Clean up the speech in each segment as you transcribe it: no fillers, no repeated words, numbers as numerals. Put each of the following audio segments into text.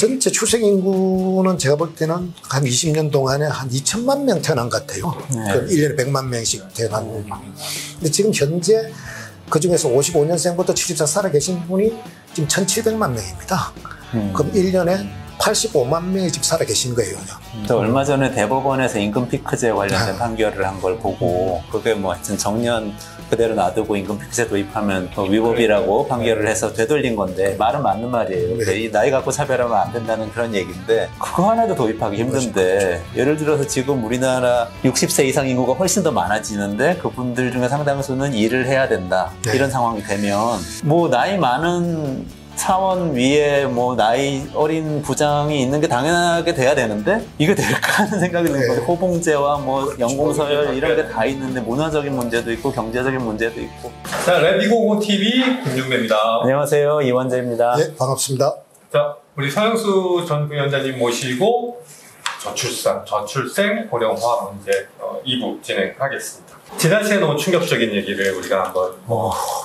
전체 출생 인구는 제가 볼 때는 한 20년 동안에 한 2천만 명 태어난 것 같아요. 그 1년에 100만 명씩 태어난. 근데 지금 현재 그 중에서 55년생부터 74 살아 계신 분이 지금 1,700만 명입니다. 그럼 1년에 85만 명이 지금 살아 계신 거예요. 또 얼마 전에 대법원에서 임금 피크제 관련된 판결을 한 걸 보고 그게 뭐 하여튼 정년 그대로 놔두고 임금 피크제 도입하면 위법이라고 판결을 해서 되돌린 건데 말은 맞는 말이에요. 네. 이 나이 갖고 차별하면 안 된다는 그런 얘기인데 그거 하나도 도입하기 힘든데 예를 들어서 지금 우리나라 60세 이상 인구가 훨씬 더 많아지는데 그분들 중에 상당수는 일을 해야 된다. 네. 이런 상황이 되면 뭐 나이 많은 사원 위에 뭐 나이 어린 부장이 있는 게 당연하게 돼야 되는데 이게 될까 하는 생각이 드는 거예요. 호봉제와 뭐 연공서열 이런 게 다 있는데 문화적인 문제도 있고 경제적인 문제도 있고. 자, 랩2050TV 김중배입니다. 안녕하세요, 이원재입니다. 네, 반갑습니다. 자, 우리 서영수 전 부위원장님 모시고 저출생 고령화 문제 2부 진행하겠습니다. 지난 시간에 너무 충격적인 얘기를 우리가 한번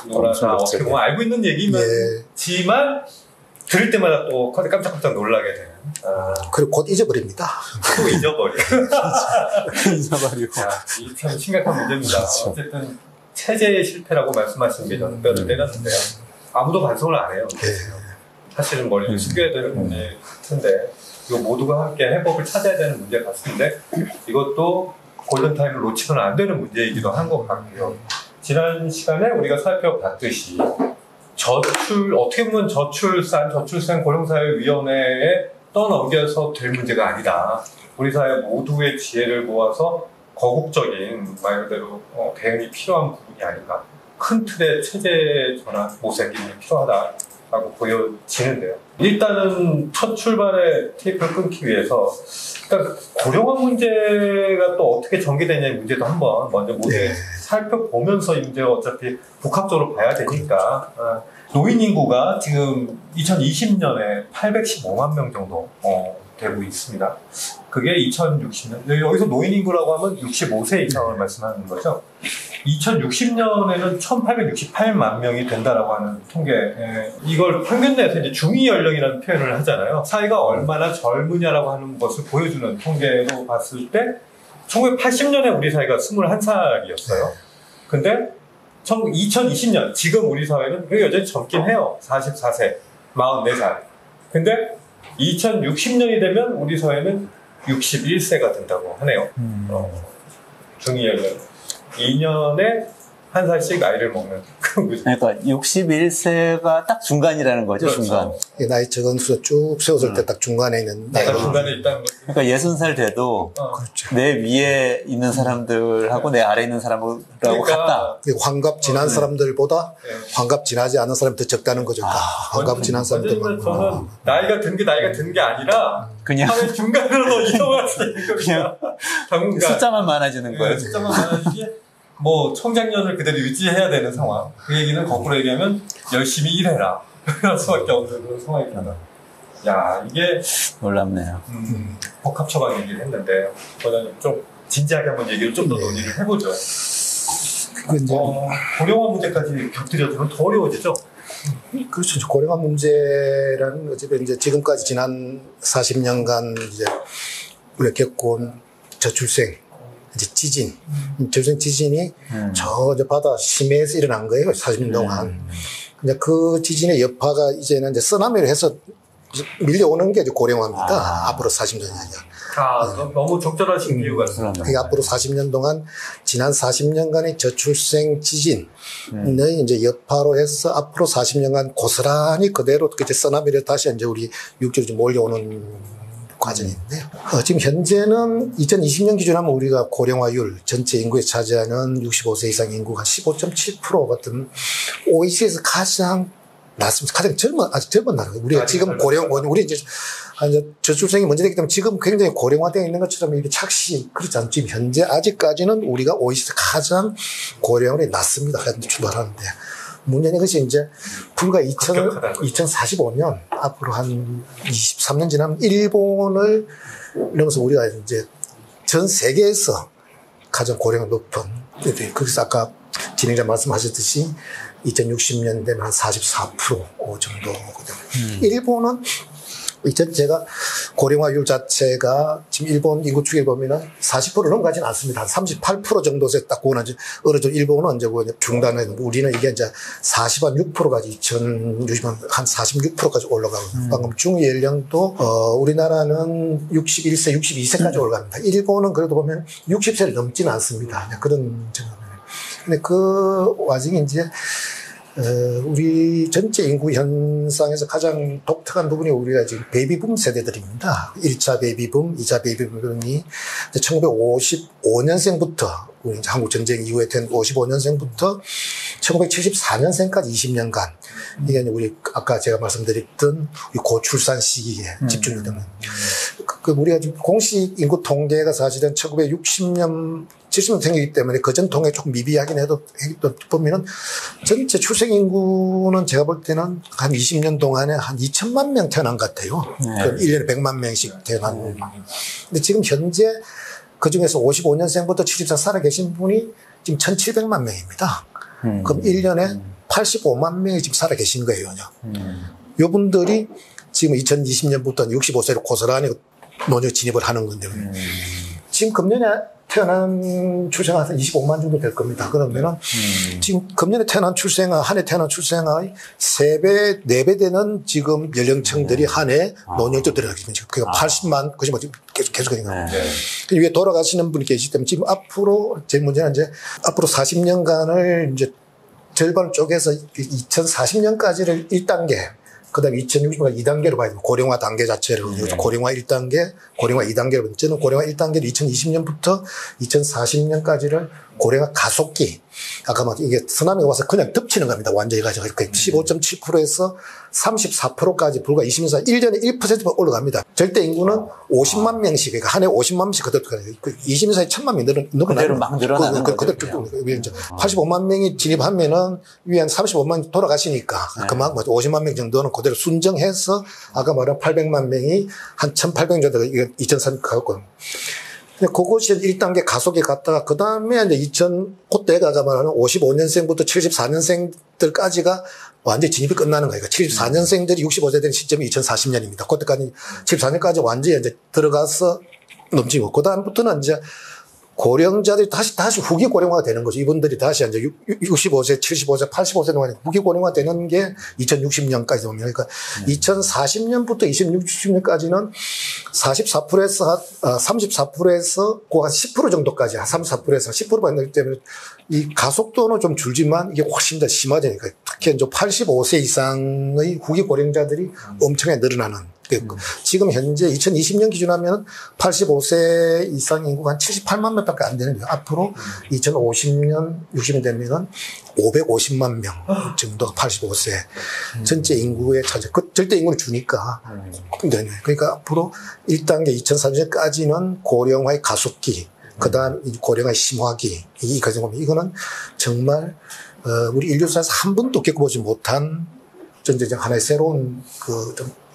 놀아서 어떻게 보면 알고 있는 얘기지만 들을 때마다 또 깜짝깜짝 놀라게 되는. 그리고 곧 잊어버립니다. 또 잊어버려. 잊어버리고. 이 참 심각한 문제입니다. 그렇죠. 어쨌든 체제의 실패라고 말씀하시는 게 저는 뼈를 때렸는데요. 아무도 반성을 안 해요. 사실은 머리를 숙여야 되는 문제 같은데 이거 모두가 함께 해법을 찾아야 되는 문제 같은데 이것도 골든타임을 놓치면 안 되는 문제이기도 한 것 같고요. 지난 시간에 우리가 살펴봤듯이 어떻게 보면 저출생 고령사회위원회에 떠넘겨서 될 문제가 아니다. 우리 사회 모두의 지혜를 모아서 거국적인 말 그대로 대응이 필요한 부분이 아닌가. 큰 틀의 체제 전환, 모색이 필요하다라고 보여지는데요. 일단은 첫 출발의 테이프를 끊기 위해서 일단 고령화 문제가 또 어떻게 전개되냐의 문제도 한번 먼저 살펴보면서 이제 어차피 복합적으로 봐야 되니까 노인 인구가 지금 2020년에 815만 명 정도 되고 있습니다. 그게 2060년 여기서 노인 인구라고 하면 65세 이상을 말씀하는 거죠. 2060년에는 1868만 명이 된다라고 하는 통계. 이걸 평균 내에서 이제 중위 연령이라는 표현을 하잖아요. 사회가 얼마나 젊으냐라고 하는 것을 보여주는 통계로 봤을 때 1980년에 우리 사회가 21살이었어요. 근데 2020년 지금 우리 사회는 여전히 젊긴 해요. 44세, 44살. 근데 2060년이 되면 우리 사회는 61세가 된다고 하네요. 중위 연령. 2년에 한 살씩 나이를 먹는 그런 거죠. 그러니까 61세가 딱 중간이라는 거죠. 그렇죠. 중간. 나이 적은수로 쭉 세웠을 때 딱 중간에 있는 내가 중간에 있다는 거죠. 그러니까 60살 돼도 그렇죠. 내 위에 있는 사람들하고 내 아래에 있는 사람하고 같다. 환갑 지난 사람들보다 환갑 지나지 않은 사람이 더 적다는 거죠. 환갑 지난 사람들만. 저는 나이가 든 게 아니라 그냥 사회 중간으로 이동하는 그냥 당분간 숫자만 많아지는 거예요. 숫자만 많아지기 뭐 청장년을 그대로 유지해야 되는 상황. 그 얘기는 거꾸로 얘기하면 열심히 일해라. 그럴 수밖에 없는 그런 상황이 된다. 야, 이게 놀랍네요. 복합 처방 얘기를 했는데 저는 좀 진지하게 한번 얘기를 좀 더 논의를 해보죠. 고령화 문제까지 곁들여주면 더 어려워지죠. 그렇죠. 고령화 문제라는 어차피 이제 지금까지 지난 40년간 이제 우리가 겪어온 저출생, 이제 저출생 지진이 저 바다 심해에서 일어난 거예요. 40년 동안. 근데 그 지진의 여파가 이제는 이제 쓰나미를 해서 밀려오는 게 이제 고령화입니다. 앞으로 40년이 아니라. 너무 적절하신 비유가 있어요. 그러니까 앞으로 40년 동안 지난 40년간의 저출생 지진의 이제 여파로 해서 앞으로 40년간 고스란히 그대로 이제 쓰나미를 다시 이제 우리 육지로 몰려오는 과정인데요. 지금 현재는 2020년 기준하면 우리가 고령화율 전체 인구에 차지하는 65세 이상 인구가 15.7% 같은 OECD에서 가장 낮습니다. 가장 아직 젊은 나라예요. 우리가 지금 우리 이제 저출생이 먼저 되기 때문에 지금 굉장히 고령화되어 있는 것처럼 이렇게 착시 그렇지 않죠. 지금 현재 아직까지는 우리가 OECD 가장 고령화율이 낮습니다. 출발하는데. 문제는 것이 이제 불과 2045년 앞으로 한 23년 지나면 일본을 이러면서 우리가 이제 전 세계에서 가장 고령화 높은 그래서 아까 진행자 말씀하셨듯이 2060년 되면 한 44% 정도거든요. 일본은 전체가 고령화율 자체가 지금 일본 인구 추이를 보면은 40%를 넘어가진 않습니다. 한 38% 정도에서 딱 그거는 이제 어느 정도 일본은 이제 중단을 했는데 우리는 이게 이제 40한 6%까지 2060년 한 46%까지 올라가고 방금 중위 연령도 우리나라는 61세, 62세까지 올라갑니다. 일본은 그래도 보면 60세를 넘지는 않습니다. 그런 점은. 근데 그 와중에 이제 우리 전체 인구 현상에서 가장 독특한 부분이 우리가 지금 베이비붐 세대들입니다. 1차 베이비붐, 2차 베이비붐이 1955년생부터 우리 이제 한국 전쟁 이후에 된 55년생부터 1974년생까지 20년간 이게 우리 아까 제가 말씀드렸던 고출산 시기에 집중이 되는 우리가 지금 공식 인구 통계가 사실은 1960년 70년생이기 때문에 그전 통계 조금 미비하긴 해도 보면은 전체 출생 인구는 제가 볼 때는 한 20년 동안에 한 2천만 명 태어난 것 같아요. 그럼 1년에 100만 명씩 태어나고. 근데 지금 현재 그 중에서 55년생부터 74 살아 계신 분이 지금 1,700만 명입니다. 그럼 1년에 85만 명이 지금 살아 계신 거예요. 요 분들이 지금 2020년부터 65세로 고스란히 노년 진입을 하는 건데요. 지금 금년에 태어난 출생아 한 25만 정도 될 겁니다. 그러면은 지금 금년에 태어난 출생아, 한 해 태어난 출생아의 3배, 4배 되는 지금 연령층들이 한 해 노년도 들어가겠습니다. 그러니까 80만, 그지 뭐 계속 그러니까. 위에 돌아가시는 분이 계시기 때문에 지금 앞으로 제 문제는 이제 앞으로 40년간을 이제 절반을 쪼개서 2040년까지를 1단계, 그 다음에 2060년까지 2단계로 봐야 됩니다. 고령화 단계 자체를. 고령화 1단계, 고령화 2단계로. 저는 고령화 1단계를 2020년부터 2040년까지를 고령화 가속기. 아까 막 이게 쓰나미가 와서 그냥 덮치는 겁니다. 완전히 가지고. 15.7%에서 34%까지 불과 20년 사이 1년에 1%만 올라갑니다. 절대 인구는 50만 명씩, 그러니까 한 해 50만 명씩 그대로 20년 사이 1,000만 명 그대로 막 늘어나는 거죠. 그대로 쭉 85만 명이 진입하면은 위에 한 35만 돌아가시니까 그만큼 50만 명 정도는 그대로 순정해서 아까 말한 800만 명이 한 1,800명 정도가 2004년 가고. 그것이 1단계 가속에 갔다가, 그 다음에 이제 그때가 말하는 55년생부터 74년생들까지가 완전히 진입이 끝나는 거예요. 74년생들이 65세 되는 시점이 2040년입니다. 그때까지 74년까지 완전히 이제 들어가서 넘치고, 그 다음부터는 이제 고령자들이 다시 후기 고령화가 되는 거죠. 이분들이 다시 이제 65세, 75세, 85세 동안에 후기 고령화 되는 게 2060년까지 오면, 그러니까 2040년부터 2060년까지는 44%에서 34%에서 한 10% 정도까지, 한 34%에서 10%가 되기 때문에 이 가속도는 좀 줄지만 이게 훨씬 더 심하다니까. 특히 이제 85세 이상의 후기 고령자들이 엄청나게 늘어나는. 지금 현재 2020년 기준하면 85세 이상 인구가 한 78만 명밖에 안 되는 거예요. 앞으로 2050년, 60년 되면은 550만 명 정도가 85세 전체 인구의 차지. 그 절대 인구를 주니까. 그러니까 앞으로 1단계 2030년까지는 고령화의 가속기, 그 다음 고령화의 심화기, 이 과정 보면 이거는 정말 우리 인류사에서 한 번도 겪어보지 못한 전제적 하나의 새로운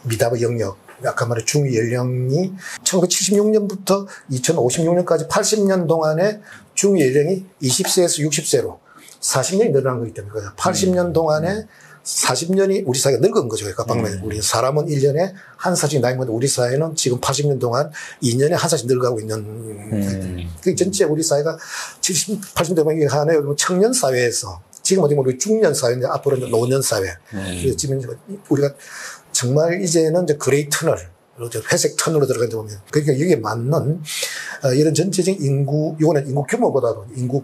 미답의 영역, 아까 말한 중위 연령이 1976년부터 2056년까지 80년 동안에 중위 연령이 20세에서 60세로 40년이 늘어난 거기 때문에 80년 동안에 40년이 우리 사회가 늙은 거죠. 그러니까 방금 우리 사람은 1년에 한 살씩 나이 먹는데 우리 사회는 지금 80년 동안 2년에 한 살씩 늙어가고 있는. 그 전체 우리 사회가 80년 동안 한해 청년 사회에서 지금 어디 우리 중년 사회인데 앞으로는 노년 사회. 지금 우리가 정말 이제는 이제 그레이 터널, 회색 터널로 들어가는데 보면, 그러니까 여기에 맞는, 이런 전체적인 인구, 이거는 인구 규모보다도 인구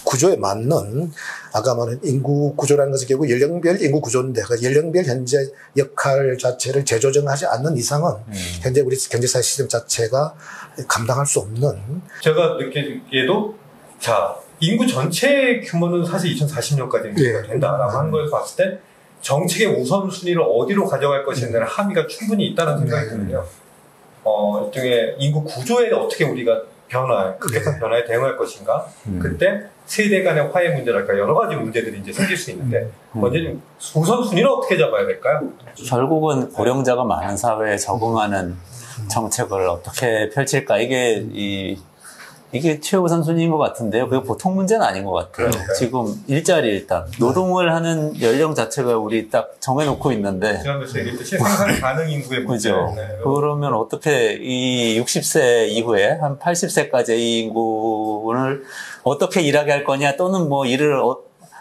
구조에 맞는, 아까 말한 인구 구조라는 것은 결국 연령별 인구 구조인데, 그 연령별 현재 역할 자체를 재조정하지 않는 이상은, 현재 우리 경제사회 시스템 자체가 감당할 수 없는. 제가 느끼기에도, 자, 인구 전체 규모는 사실 2040년까지 된다라고 하는 걸 봤을 때, 정책의 우선순위를 어디로 가져갈 것인가에 대한 함의가 충분히 있다는 생각이 드는데요. 일종의 인구 구조에 어떻게 우리가 급격한 변화에 대응할 것인가? 그때 세대 간의 화해 문제랄까 여러 가지 문제들이 이제 생길 수 있는데, 먼저 우선순위를 어떻게 잡아야 될까요? 결국은 고령자가 많은 사회에 적응하는 정책을 어떻게 펼칠까? 이게 이게 최우선순위인 것 같은데요. 그게 보통 문제는 아닌 것 같아요. 지금 일자리 일단 노동을 하는 연령 자체가 우리 딱 정해놓고 있는데 지난번에 얘기했듯이 생산 가능 인구의 문제. 그죠. 그러면 어떻게 이 60세 이후에 한 80세까지 이 인구를 어떻게 일하게 할 거냐 또는 뭐 일을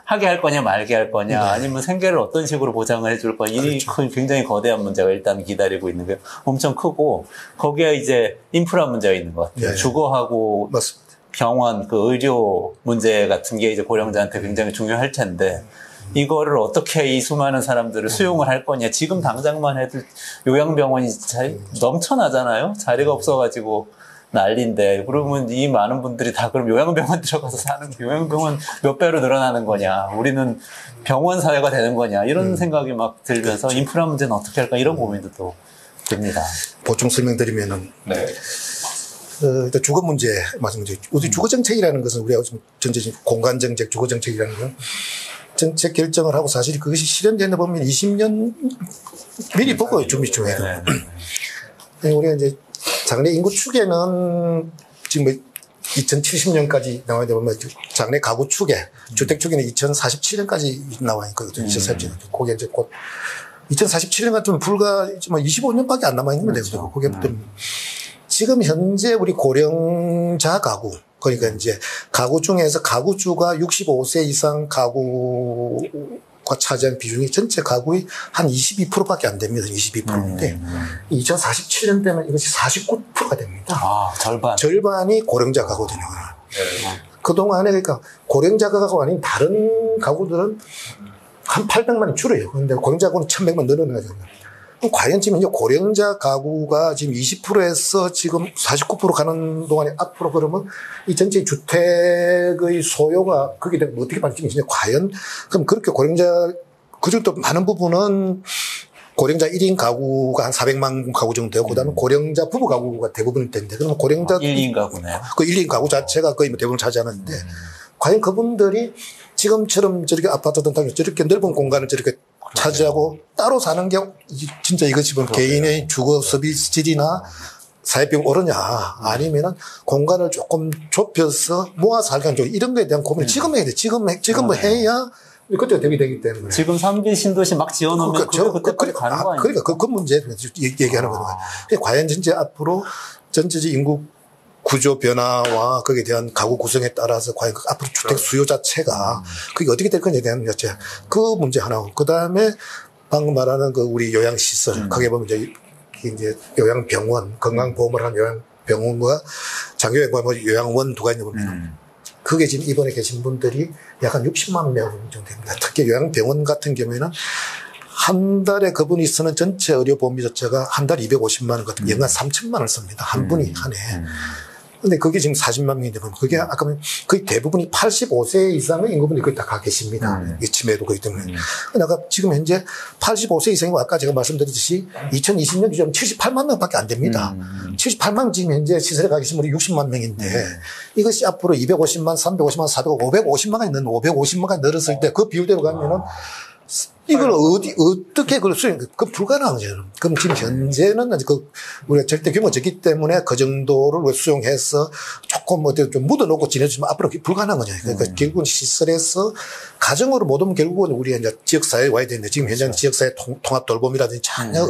하게 할 거냐 말게 할 거냐 아니면 생계를 어떤 식으로 보장을 해줄 거냐 이 굉장히 거대한 문제가 일단 기다리고 있는 게 엄청 크고 거기에 이제 인프라 문제가 있는 것 같아요. 주거하고 맞습니다. 병원 그 의료 문제 같은 게 이제 고령자한테 굉장히 중요할 텐데 이거를 어떻게 이 수많은 사람들을 수용을 할 거냐. 지금 당장만 해도 요양병원이 넘쳐나잖아요. 자리가 없어가지고 난리인데 그러면 이 많은 분들이 다 그럼 요양병원 들어가서 사는 요양병원 몇 배로 늘어나는 거냐. 우리는 병원 사회가 되는 거냐. 이런 생각이 막 들면서 인프라 문제는 어떻게 할까 이런 고민도 또 듭니다. 보충 설명드리면은 네. 일단 주거 문제 말씀드리죠. 우리 주거 정책이라는 것은 우리가 지금 전체적인 공간 정책, 주거 정책이라는 건 정책 결정을 하고 사실 그것이 실현되는 보면 20년 미리 보고 준비 중이에요. 우리가 이제 장래 인구 추계는 지금 2070년까지 나와야 되면 장래 가구 추계, 주택 추계는 2047년까지 나와 있거든요. 2047년. 그게 이제 곧 2047년 같으면 불과 25년밖에 안 남아 있는 거예요. 그게 지금 현재 우리 고령자 가구, 그러니까 이제 가구 중에서 가구주가 65세 이상 가구가 차지하는 비중이 전체 가구의 한 22%밖에 안 됩니다. 22%인데 2047년 되면 이것이 49%가 됩니다. 아, 절반. 절반이 고령자 가구거든요. 그동안에 그러니까 고령자 가구가 아닌 다른 가구들은 한 800만이 줄어요. 그런데 고령자 가구는 1100만 늘어나거든요. 과연 지금 이제 고령자 가구가 지금 20%에서 지금 49% 가는 동안에 앞으로 그러면 이 전체 주택의 소요가 그게 되면 어떻게 바뀌는지 과연 그럼 그렇게 고령자 그중도 많은 부분은 고령자 1인 가구가 한 400만 가구 정도 되고 그다음에 고령자 부부 가구가 대부분일 텐데 그러면 고령자 1인 가구네요. 그 1인 가구 자체가 거의 대부분 차지하는데 과연 그분들이 지금처럼 저렇게 아파트든 당연히 저렇게 넓은 공간을 저렇게 차지하고 따로 사는 게 진짜 이것이 개인의 주거 서비스 질이나 사회병 오르냐 아니면은 공간을 조금 좁혀서 모아 살간 쪽 이런 거에 대한 고민을 지금 해야 돼. 지금 뭐 해야 그때가 되기 때문에. 지금 3기 신도시 막 지어놓으면 그때까지 가는 거 아니에요? 그러니까 그 문제 얘기하는 거예요. 과연 진짜 앞으로 전체적 인구 구조 변화와 거기에 대한 가구 구성에 따라서 과연 앞으로 주택 수요 자체가 그게 어떻게 될 건지에 대한 자체 그 문제 하나고 그 다음에 방금 말하는 그 우리 요양시설 거기에 보면 이제 요양병원 건강보험을 한 요양병원과 장기요양보험 요양원 두 가지 보면 그게 지금 입원해 계신 분들이 약 한 60만 명 정도 됩니다. 특히 요양병원 같은 경우에는 한 달에 그분이 쓰는 전체 의료보험비 자체가 한 달 250만 원 같은 연간 3천만 원을 씁니다. 한 분이 한 해. 근데 그게 지금 40만 명인데 그게 아까 거의 대부분이 85세 이상의 인구분들이 거의 다 가 계십니다. 이 치매도 그렇기 때문에. 내가 지금 현재 85세 이상이고 아까 제가 말씀드렸듯이 2020년 기준 78만 명밖에 안 됩니다. 78만 명 지금 현재 시설에 가 계신 분이 60만 명인데 이것이 앞으로 250만, 350만, 400만, 550만까지 넣는 550만까지 늘었을 때 그 비율대로 가면은 이걸 어떻게 그걸 수행, 그건 불가능하죠. 그럼 지금 현재는 우리가 절대 규모가 적기 때문에 그 정도를 수용해서 조금 좀 묻어놓고 지내주면 앞으로 불가능한 거죠. 그러니까 결국은 시설에서 가정으로 못 오면 결국은 우리가 이제 지역사회에 와야 되는데 지금 현재는 지역사회 통합 돌봄이라든지 전혀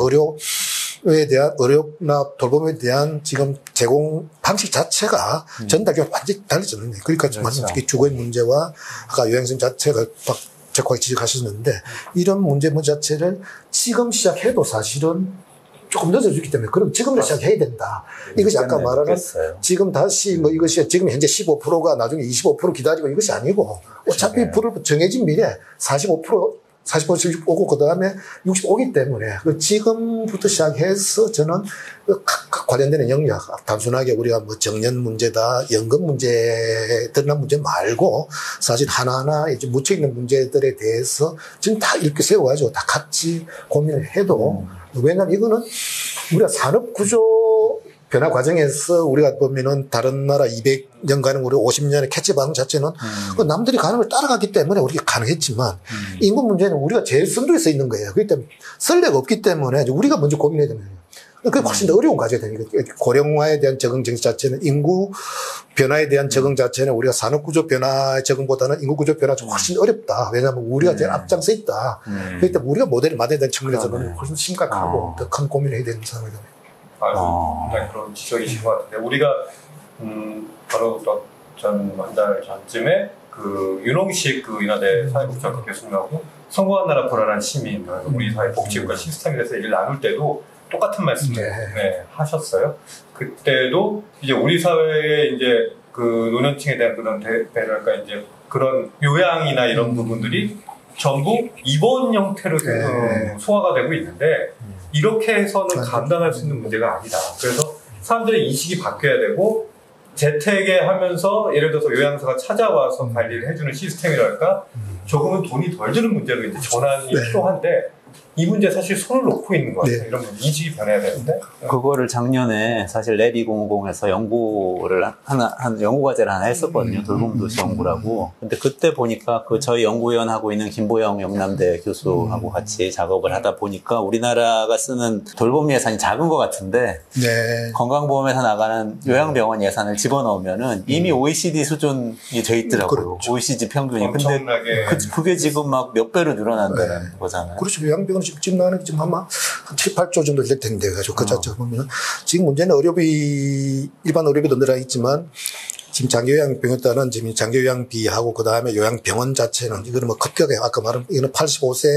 의료나 돌봄에 대한 지금 제공 방식 자체가 전달이 완전히 달라졌는데 그러니까 말씀드린 주거의 문제와 아까 요양성 자체가 적확히 지적하셨는데 이런 문제 자체를 지금 시작해도 사실은 조금 늦어졌기 때문에 그럼 지금부터 시작해야 된다. 이것이 아까 말하는 지금 다시 이것이 지금 현재 15%가 나중에 25% 기다리고 이것이 아니고 어차피 불을 정해진 미래 45씩 오고 그 다음에 60 오기 때문에 지금부터 시작해서 저는 관련되는 영역 단순하게 우리가 뭐 정년 문제다 연금 문제 드러난 문제 말고 사실 하나하나 이제 묻혀 있는 문제들에 대해서 지금 다 이렇게 세워가지고 다 같이 고민을 해도 왜냐하면 이거는 우리가 산업 구조 변화 과정에서 우리가 보면은 다른 나라 200년간은 우리 50년의 캐치 반응 자체는 남들이 가는 걸 따라갔기 때문에 우리가 가능했지만 인구 문제는 우리가 제일 선두에 서 있는 거예요. 그렇기 때문에 선례가 없기 때문에 우리가 먼저 고민해야 되는 거예요. 그게 훨씬 더 어려운 과제가 되니까 고령화에 대한 적응 정책 자체는 인구 변화에 대한 적응 자체는 우리가 산업구조 변화의 적응보다는 인구구조 변화가 좀 훨씬 어렵다. 왜냐하면 우리가 제일 앞장서 있다. 그렇기 때문에 우리가 모델을 만들어야 되는 측면에서는 훨씬 심각하고 더 큰 고민을 해야 되는 상황이다. 그런 지적이신 것 같은데 우리가 바로 한 달 전쯤에 그 윤홍식 그 인하대 사회복지학과 교수님하고 성공한 나라 불안한 시민 우리 사회 복지국가 시스템에 대해서 얘기를 나눌 때도 똑같은 말씀을 하셨어요. 그때도 이제 우리 사회에 이제 그 노년층에 대한 그런 배려랄까 이제 그런 요양이나 이런 부분들이 전부 입원 형태로 소화가 되고 있는데 이렇게 해서는 감당할 수 있는 문제가 아니다. 그래서 사람들의 인식이 바뀌어야 되고 재택에 하면서 예를 들어서 요양사가 찾아와서 관리를 해주는 시스템이랄까 조금은 돈이 덜 드는 문제로 이제 전환이 필요한데 이 문제 사실 손을 놓고 있는 것 같아요. 이런 인식이 변해야 되는데. 그거를 작년에 사실 랩 2050에서 연구를 연구과제를 하나 했었거든요. 돌봄도시 연구라고. 근데 그때 보니까 저희 연구위원 하고 있는 김보영 영남대 교수하고 같이 작업을 하다 보니까 우리나라가 쓰는 돌봄 예산이 작은 것 같은데 건강보험에서 나가는 요양병원 예산을 집어넣으면은 이미 OECD 수준이 돼 있더라고요. 그렇죠. OECD 평균이. 엄청나게. 근데 그게 지금 막 몇 배로 늘어난다는 거잖아요. 그렇죠. 요양병원 지금 나가는 게 지금 아마 한 7, 8조 정도 될 텐데, 가지고 그 자체 보면 지금 문제는 일반 의료비도 늘어 있지만 지금 장기요양병에 따른 지금 장기요양비하고 그 다음에 요양병원 자체는 이거는 뭐 급격해. 아까 말한 이거는 85세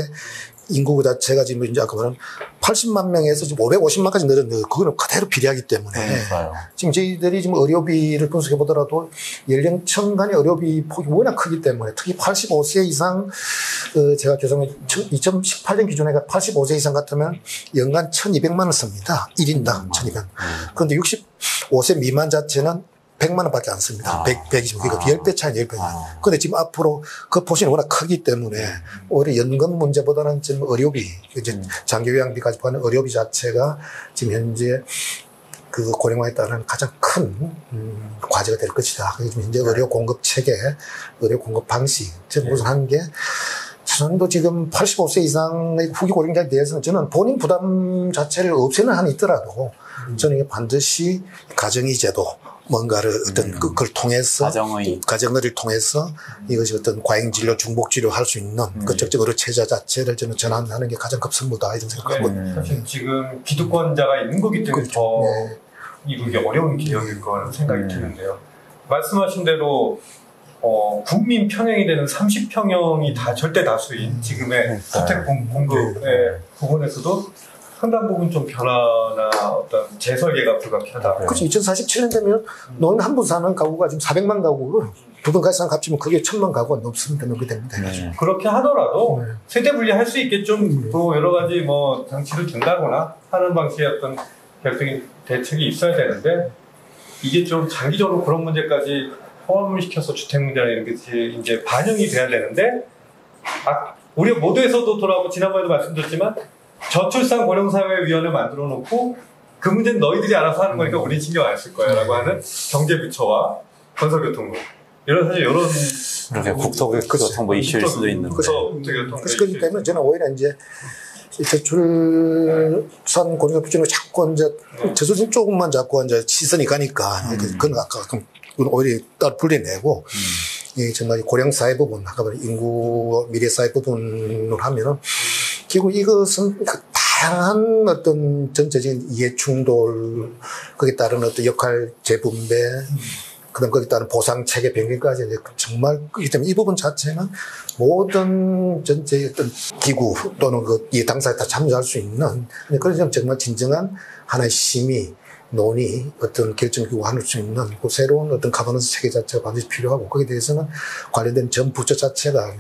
인구 자체가 지금 이제 아까 말한 80만 명에서 지금 550만까지 늘었는데 그거는 그대로 비례하기 때문에 지금 저희들이 지금 의료비를 분석해 보더라도 연령층 간의 의료비 폭이 워낙 크기 때문에 특히 85세 이상 제가 죄송해요 2018년 기준에 85세 이상 같으면 연간 1,200만 원 씁니다. 1인당 1,200. 그런데 65세 미만 자체는 100만 원밖에 안 씁니다. 120. 그러니까 10배 차이 10배. 근데 지금 앞으로 그 포션이 워낙 크기 때문에 오히려 연금 문제보다는 지금 의료비, 이제 장기요양비까지 포함한 의료비 자체가 지금 현재 그 고령화에 따른 가장 큰 과제가 될 것이다. 그래서 현재 의료 공급 체계, 의료 공급 방식, 지금 우선한 게 저도 지금 85세 이상의 후기 고령자에 대해서는 저는 본인 부담 자체를 없애는 한이 있더라도 저는 이게 반드시 가정의제도 뭔가를 어떤 그걸 통해서 가정의를 통해서 이것이 어떤 과잉진료, 중복진료 할 수 있는 그 적극 체제 자체를 저는 전환하는 게 가장 급선무다 이런 생각하거든요. 사실 지금 기득권자가 있는 거기 때문에 더 이루기 어려운 개혁일 거라는 생각이 드는데요. 말씀하신 대로 국민 평형이 되는 30평형이 다 절대 다수인 지금의 주택 공급의 부분에서도 상당 부분 좀 변화나 어떤 재설계가 불가피하다. 그렇죠. 2047년 되면 노인 한 분 사는 가구가 지금 400만 가구고 두 분 같이 사는 합치면 그게 1,000만 가구가 넘습니다. 넘게 됩니다. 그렇게 하더라도 세대 분리할 수 있게 좀 또 여러 가지 뭐 장치를 준다거나 하는 방식의 어떤 결정이 대책이 있어야 되는데 이게 좀 장기적으로 그런 문제까지 포함을 시켜서 주택 문제나 이런 게 이제 반영이 돼야 되는데 우리 모두에서도 돌아오고 지난번에도 말씀드렸지만 저출산 고령사회위원회 만들어 놓고 그 문제는 너희들이 알아서 하는 거니까 우린 신경 안 쓸 거야 라고 하는 경제부처와 건설교통부 이런 사실 이런 국토교통부 이슈일 수도 있는 그렇기 때문에 저는 오히려 이제 저출산 고령사 부처는 자꾸 이제 저출산 조금만 자꾸 이제 시선이 가니까 그건 아까 오히려 따로 분리내고 정말 고령사회 부분 아까 말한 인구 미래사회 부분을 하면은 결국 이것은 다양한 어떤 전체적인 이해 충돌, 거기에 따른 어떤 역할 재분배, 그다음 거기에 따른 보상 체계 변경까지 정말 그렇기 때문에 이 부분 자체는 모든 전체의 어떤 기구 또는 그 이해 당사에 다 참여할 수 있는 그런 점 정말 진정한 하나의 심의, 논의, 어떤 결정기구 할 수 있는 그 새로운 어떤 가버넌스 체계 자체가 반드시 필요하고 거기에 대해서는 관련된 전 부처 자체가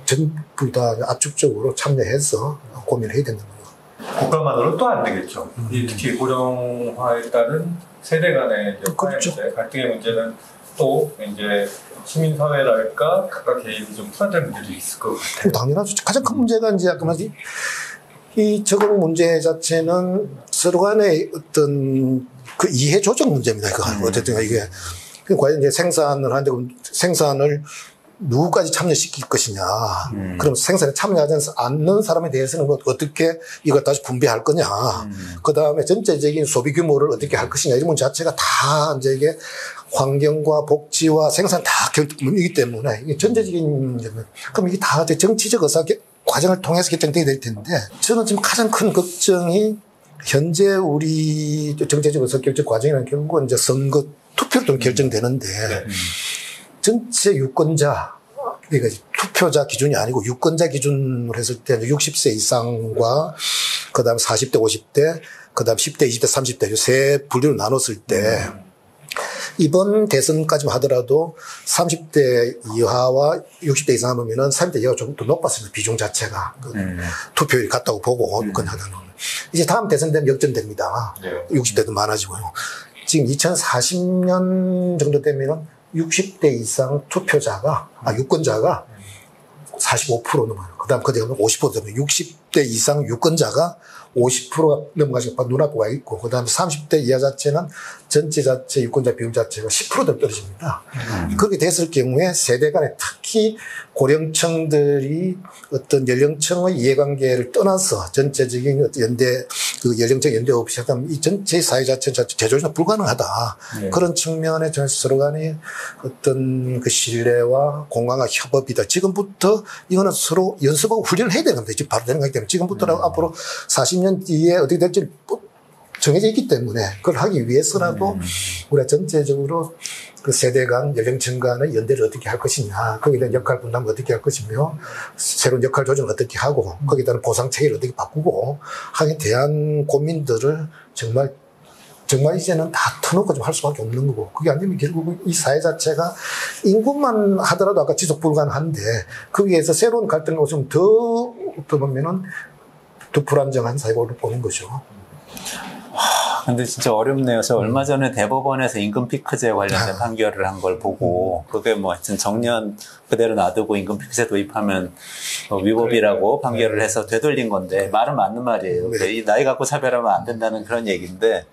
전부 다 압축적으로 참여해서 고민을 해야 된다는 거죠. 국가만으로는 또 안 되겠죠. 특히 고령화에 따른 세대 간의 그렇죠. 갈등의 문제는 또 이제 시민사회랄까 각각 개인이 좀 풀어야 될 문제도 있을 것 같아요. 당연하죠. 가장 큰 문제가 이제 아까 말했지 이 적응 문제 자체는 서로 간의 어떤 그 이해 조정 문제입니다. 어쨌든 이게 과연 이제 생산을 하는데 생산을 누구까지 참여시킬 것이냐. 그럼 생산에 참여하지 않는 사람에 대해서는 어떻게 이걸 다시 분배할 거냐. 그 다음에 전체적인 소비 규모를 어떻게 할 것이냐. 이런 문제 자체가 다 이제 이게 환경과 복지와 생산 다 결문이기 때문에 이게 전체적인 문제는 그럼 이게 다 정치적 의사 과정을 통해서 결정되게 될 텐데 저는 지금 가장 큰 걱정이 현재 우리 정치적 의사결정 과정이라는 결국은 이제 선거 투표로 좀 결정되는데 전체 유권자 그러니까 투표자 기준이 아니고 유권자 기준으로 했을 때 60세 이상과 그다음 40대 50대 그다음 10대 20대 30대 세 분류로 나눴을 때 이번 대선까지만 하더라도 30대 이하와 60대 이상 하면은 30대 이하가 조금 더 높았습니다. 비중 자체가. 투표율이 같다고 보고 유권자들은. 이제 다음 대선 되면 역전됩니다. 60대도 많아지고요. 지금 2040년 정도 되면은 60대 이상 투표자가, 유권자가 45% 넘어요. 그 다음 그때 50% 되면 60대 이상 유권자가 50%가 넘어가시고 눈앞에 와 있고, 그 다음에 30대 이하 자체는 전체 자체 유권자 비율 자체가 10%도 떨어집니다. 그렇게 됐을 경우에 세대 간에 특히 고령층들이 어떤 연령층의 이해관계를 떠나서 전체적인 연대, 그 연령층 연대 없이 하다면 이 전체 사회 자체는 재조정이 불가능하다. 그런 측면에 저는 서로 간의 어떤 그 신뢰와 공감과 협업이다. 지금부터 이거는 서로 연습하고 훈련을 해야 되는 겁니다. 지금 바로 되는 거기 때문에 지금부터 앞으로 40년 뒤에 어떻게 될지 정해져 있기 때문에 그걸 하기 위해서라도 우리가 전체적으로 그 세대 간, 연령층 간의 연대를 어떻게 할 것이냐, 거기에 대한 역할 분담을 어떻게 할 것이며, 새로운 역할 조정을 어떻게 하고, 거기에 대한 보상 체계를 어떻게 바꾸고, 하에 대한 고민들을 정말 이제는 다 터놓고 좀 할 수밖에 없는 거고, 그게 아니면 결국 이 사회 자체가 인구만 하더라도 아까 지속 불가능한데, 거기에서 새로운 갈등이 오시면 더, 어떻게 보면은, 더 불안정한 사회가 오는 거죠. 근데 진짜 어렵네요. 저 얼마 전에 대법원에서 임금 피크제 관련된 판결을 한 걸 보고, 그게 뭐 하여튼 정년 그대로 놔두고 임금 피크제 도입하면 위법이라고 판결을 해서 되돌린 건데, 말은 맞는 말이에요. 이 나이 갖고 차별하면 안 된다는 그런 얘기인데,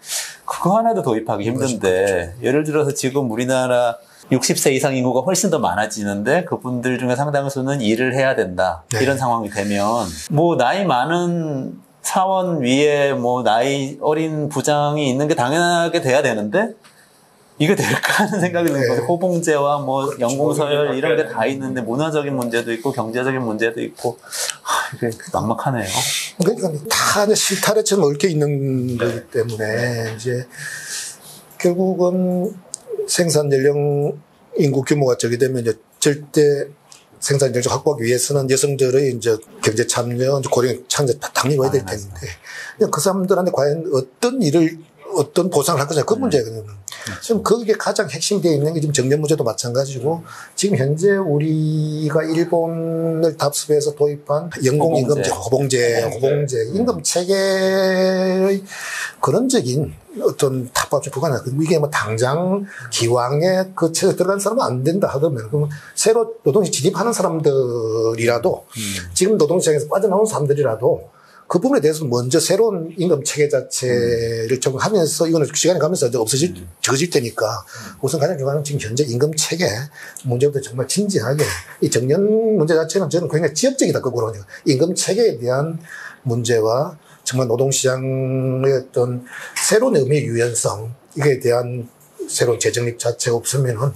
그거 하나도 도입하기 힘든데, 예를 들어서 지금 우리나라 60세 이상 인구가 훨씬 더 많아지는데 그분들 중에 상당수는 일을 해야 된다. 이런 상황이 되면, 뭐 나이 많은 사원 위에 뭐 나이 어린 부장이 있는 게 당연하게 돼야 되는데 이게 될까 하는 생각이 드는 거죠. 호봉제와 뭐 연공서열 이런 게 다 있는데 문화적인 문제도 있고 경제적인 문제도 있고 이게 막막하네요. 그러니까 다 실타래처럼 얽혀 있는 거기 때문에 이제 결국은 생산 연령 인구 규모가 적게 되면 이제 절대 생산 연령 확보하기 위해서는 여성들의 이제 경제 참여, 고령 창조 당연히 와야 될 텐데, 그 사람들한테 과연 어떤 일을, 어떤 보상을 할 거냐, 그 문제거든요. 지금 거기에 가장 핵심이 되어 있는 게 지금 정년 문제도 마찬가지고, 지금 현재 우리가 일본을 답습해서 도입한 연공임금제, 호봉제, 임금 체계의 근원적인 어떤 타법이 불가능하다. 이게 뭐 당장 기왕에 그 체제에 들어간 사람은 안 된다 하더면, 그러면 새로 노동시장 진입하는 사람들이라도, 지금 노동시장에서 빠져나온 사람들이라도, 그 부분에 대해서 먼저 새로운 임금 체계 자체를 적용하면서 이거는 시간이 가면서 적어질 테니까 우선 가장 중요한 건 지금 현재 임금 체계 문제부터 정말 진지하게 이 정년 문제 자체는 저는 굉장히 지역적이다. 거꾸로 임금 체계에 대한 문제와 정말 노동시장의 어떤 새로운 의미의 유연성 이거에 대한 새로운 재정립 자체가 없으면은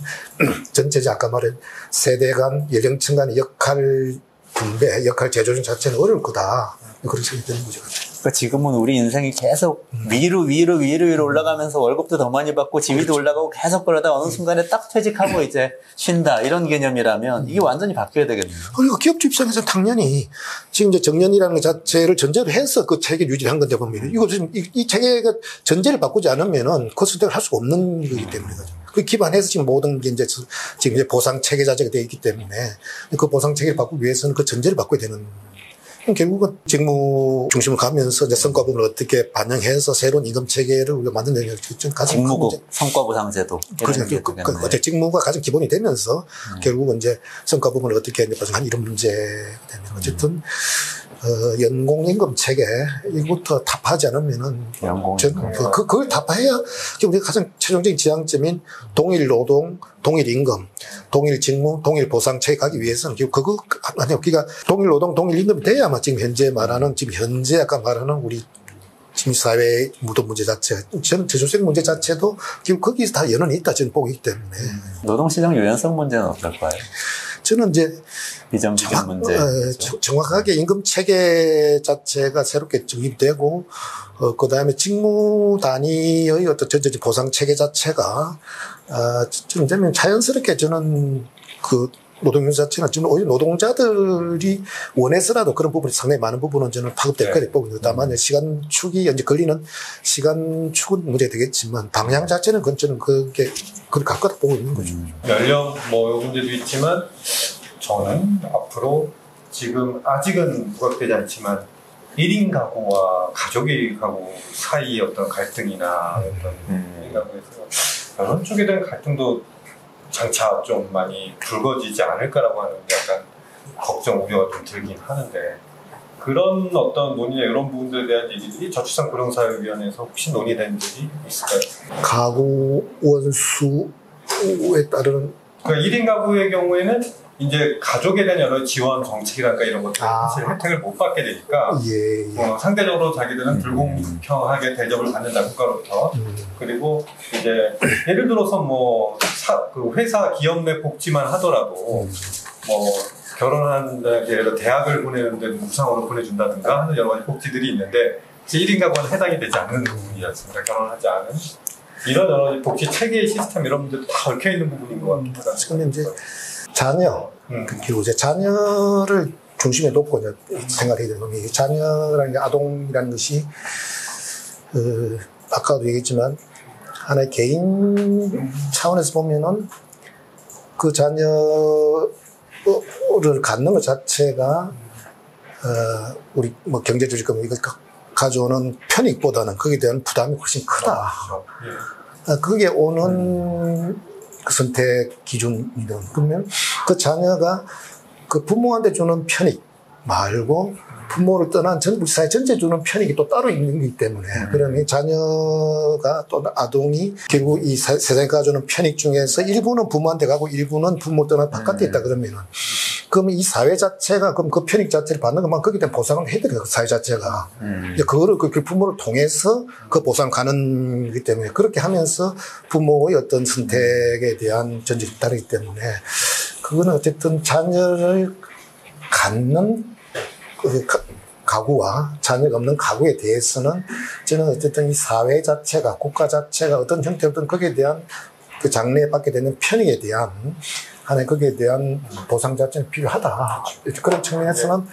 전체적 아까 말한 세대 간 연령층 간의 역할 분배, 역할 재조정 자체는 어려울 거다. 그런 생각이 드는 거죠. 그러니까 지금은 우리 인생이 계속 위로 올라가면서 월급도 더 많이 받고 지위도 올라가고 계속 그러다 어느 순간에 딱 퇴직하고 이제 쉰다. 이런 개념이라면 이게 완전히 바뀌어야 되겠네요. 그러니까 기업주 입장에서는 당연히 지금 이제 정년이라는 것 자체를 전제로 해서 그 체계를 유지한 건데 보면 이거 지금 이 체계가 전제를 바꾸지 않으면은 그 선택을 할 수가 없는 거기 때문에 그 기반해서 지금 모든 게 이제 지금 이제 보상 체계 자체가 되어 있기 때문에 그 보상 체계를 바꾸기 위해서는 그 전제를 바꿔야 되는. 결국은 직무 중심을 가면서 이제 성과 부분을 어떻게 반영해서 새로운 임금 체계를 우리가 만드는 게 가장 큰 문제. 성과보상제도. 그렇죠. 직무가 가장 기본이 되면서 결국은 이제 성과 부분을 어떻게 반영한 이런 문제 때문에 어쨌든 연공임금 체계 이것부터 답하지 않으면은 저는 그걸 답해야 우리가 가장 최종적인 지향점인 동일 노동, 동일 임금, 동일 직무, 동일 보상 체계 가기 위해서는 그거 아니요. 그러니까 동일 노동, 동일 임금이 돼야만 지금 현재 말하는 지금 현재 아까 말하는 우리 지금 사회 무도 문제 자체, 저는 저출생 문제 자체도 지금 거기서 다 연원이 있다 저는 보기 때문에. 노동시장 유연성 문제는 어떨까요? 저는 이제 비정규직 문제. 정확하게 임금 체계 자체가 새롭게 정립되고, 그 다음에 직무 단위의 어떤 전체적 보상 체계 자체가, 좀 되면 자연스럽게 저는 그 노동력 자체는 지금 오히려 노동자들이 원해서라도 그런 부분이 상당히 많은 부분은 저는 파급될 거라고 보거든요. 다만 시간축이 이제 걸리는 시간축은 문제가 되겠지만 방향 자체는 그건 저는 그게 그걸 가까이 보고 있는 거죠. 연령 뭐 문제도 있지만 저는 앞으로 지금 아직은 부각되지 않지만 1인 가구와 가족의 가구 사이의 어떤 갈등이나 어떤 1인 가구에서 이런 쪽에 대한 갈등도 장차 좀 많이 불거지지 않을까라고 하는 약간 걱정, 우려가 좀 들긴 하는데 그런 어떤 논의나 이런 부분들에 대한 얘기들이 저출산 고령사회위원회에서 혹시 논의된 적이 있을까요? 가구 원수에 따른 그러니까 1인 가구의 경우에는 이제 가족에 대한 여러 지원 정책이랄까 이런 것들 사실 혜택을 못 받게 되니까 상대적으로 자기들은 불공평하게 대접을 받는다 국가로부터 그리고 이제 예를 들어서 뭐 그 회사 기업 내 복지만 하더라도 뭐 결혼한 예를 들어 대학을 보내는데 무상으로 보내준다든가 하는 여러 가지 복지들이 있는데 1인 가구는 해당이 되지 않는 부분이지 않습니까? 결혼하지 않은 이런 여러 가지 복지 체계의 시스템 이런 분들도 다 얽혀 있는 부분인 것 같습니다. 지금 이제 자녀, 그리고 이제 자녀를 중심에 놓고 이제 생각해야 되는 겁니다. 자녀라는 게 아동이라는 것이, 아까도 얘기했지만, 하나의 개인 차원에서 보면은 그 자녀를 갖는 것 자체가, 우리 뭐 경제조직금 이걸 가져오는 편익보다는 거기에 대한 부담이 훨씬 크다. 그게 오는 그 선택 기준이든 그러면 그 자녀가 그 부모한테 주는 편익 말고 부모를 떠난 우리 사회 전체 주는 편익이 또 따로 있는 거기 때문에 그러면 자녀가 또 아동이 결국 이 세상에 가져오는 편익 중에서 일부는 부모한테 가고 일부는 부모 떠난 바깥에 있다 그러면은 그러면 이 사회 자체가 그럼 그 편익 자체를 받는 것만 거기에 대한 보상을 해드려요. 그 사회 자체가. 이제 그거를 그 부모를 통해서 그 보상을 가는 거기 때문에 그렇게 하면서 부모의 어떤 선택에 대한 전제가 다르기 때문에 그거는 어쨌든 자녀를 갖는 가구와 자녀가 없는 가구에 대해서는 저는 어쨌든 이 사회 자체가 국가 자체가 어떤 형태로든 거기에 대한 그 장래에 받게 되는 편익에 대한 하나의 거기에 대한 보상 자체는 필요하다. 그런 측면에서는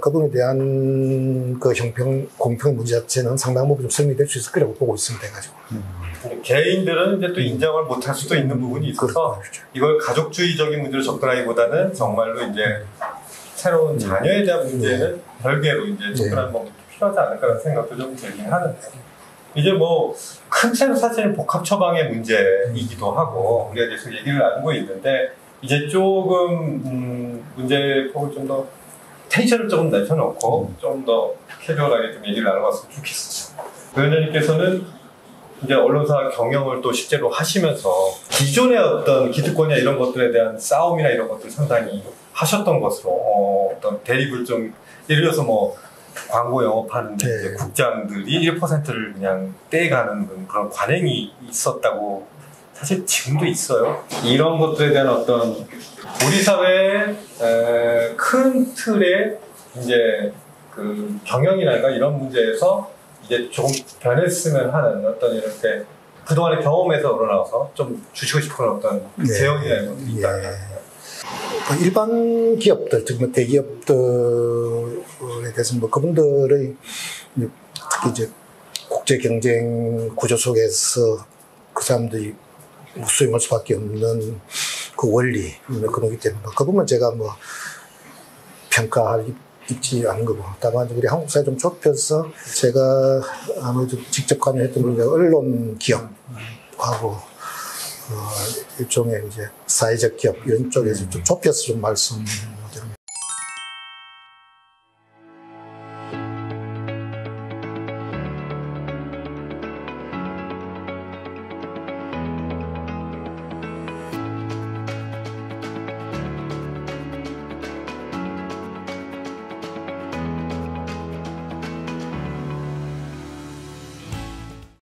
그 부분에 대한 그 공평 문제 자체는 상당 부분 좀 설명될 수 있을 거라고 보고 있습니다. 해가지고. 개인들은 이제 또 인정을 못할 수도 있는 부분이 있어서 그렇죠. 이걸 가족주의적인 문제로 접근하기보다는 정말로 이제 새로운 자녀에 대한 문제는 별개로 이제 접근하는 방법도 필요하지 않을까라는 생각도 좀 들긴 하는데 이제 뭐 큰 차로 사실은 복합 처방의 문제이기도 하고 우리가 계속 얘기를 나누고 있는데 이제 조금 문제 폭을 좀 더 텐션을 조금 낮춰놓고 좀 더 캐주얼하게 좀 얘기를 나눠봤으면 좋겠어요. 위원장님께서는 이제 언론사 경영을 또 실제로 하시면서 기존의 어떤 기득권이나 이런 것들에 대한 싸움이나 이런 것들 상당히 하셨던 것으로 어떤 대립을 좀 예를 들어서 뭐 광고 영업하는데 이제 국장들이 1%를 그냥 떼가는 그런 관행이 있었다고 사실 지금도 있어요. 이런 것들에 대한 어떤 우리 사회의 큰 틀의 이제 그 경영이랄까 이런 문제에서 이제 조금 변했으면 하는 어떤 이렇게 그동안의 경험에서 우러나와서 좀 주시고 싶은 어떤 제언이나 이런 것도 있다. 일반 기업들, 즉 대기업들에 대해서 뭐 그분들의 특히 이제 국제 경쟁 구조 속에서 그 사람들이 수용할 수밖에 없는 그 원리 그런 거기 때문에 그 부분 제가 뭐 평가할 있지 않은 거고 다만 우리 한국 사회 좀 좁혀서 제가 아무래도 직접 관여했던 게 언론 기업하고 일종의 이제 사회적 기업 이런 쪽에서 좀 좁혀서 좀 말씀을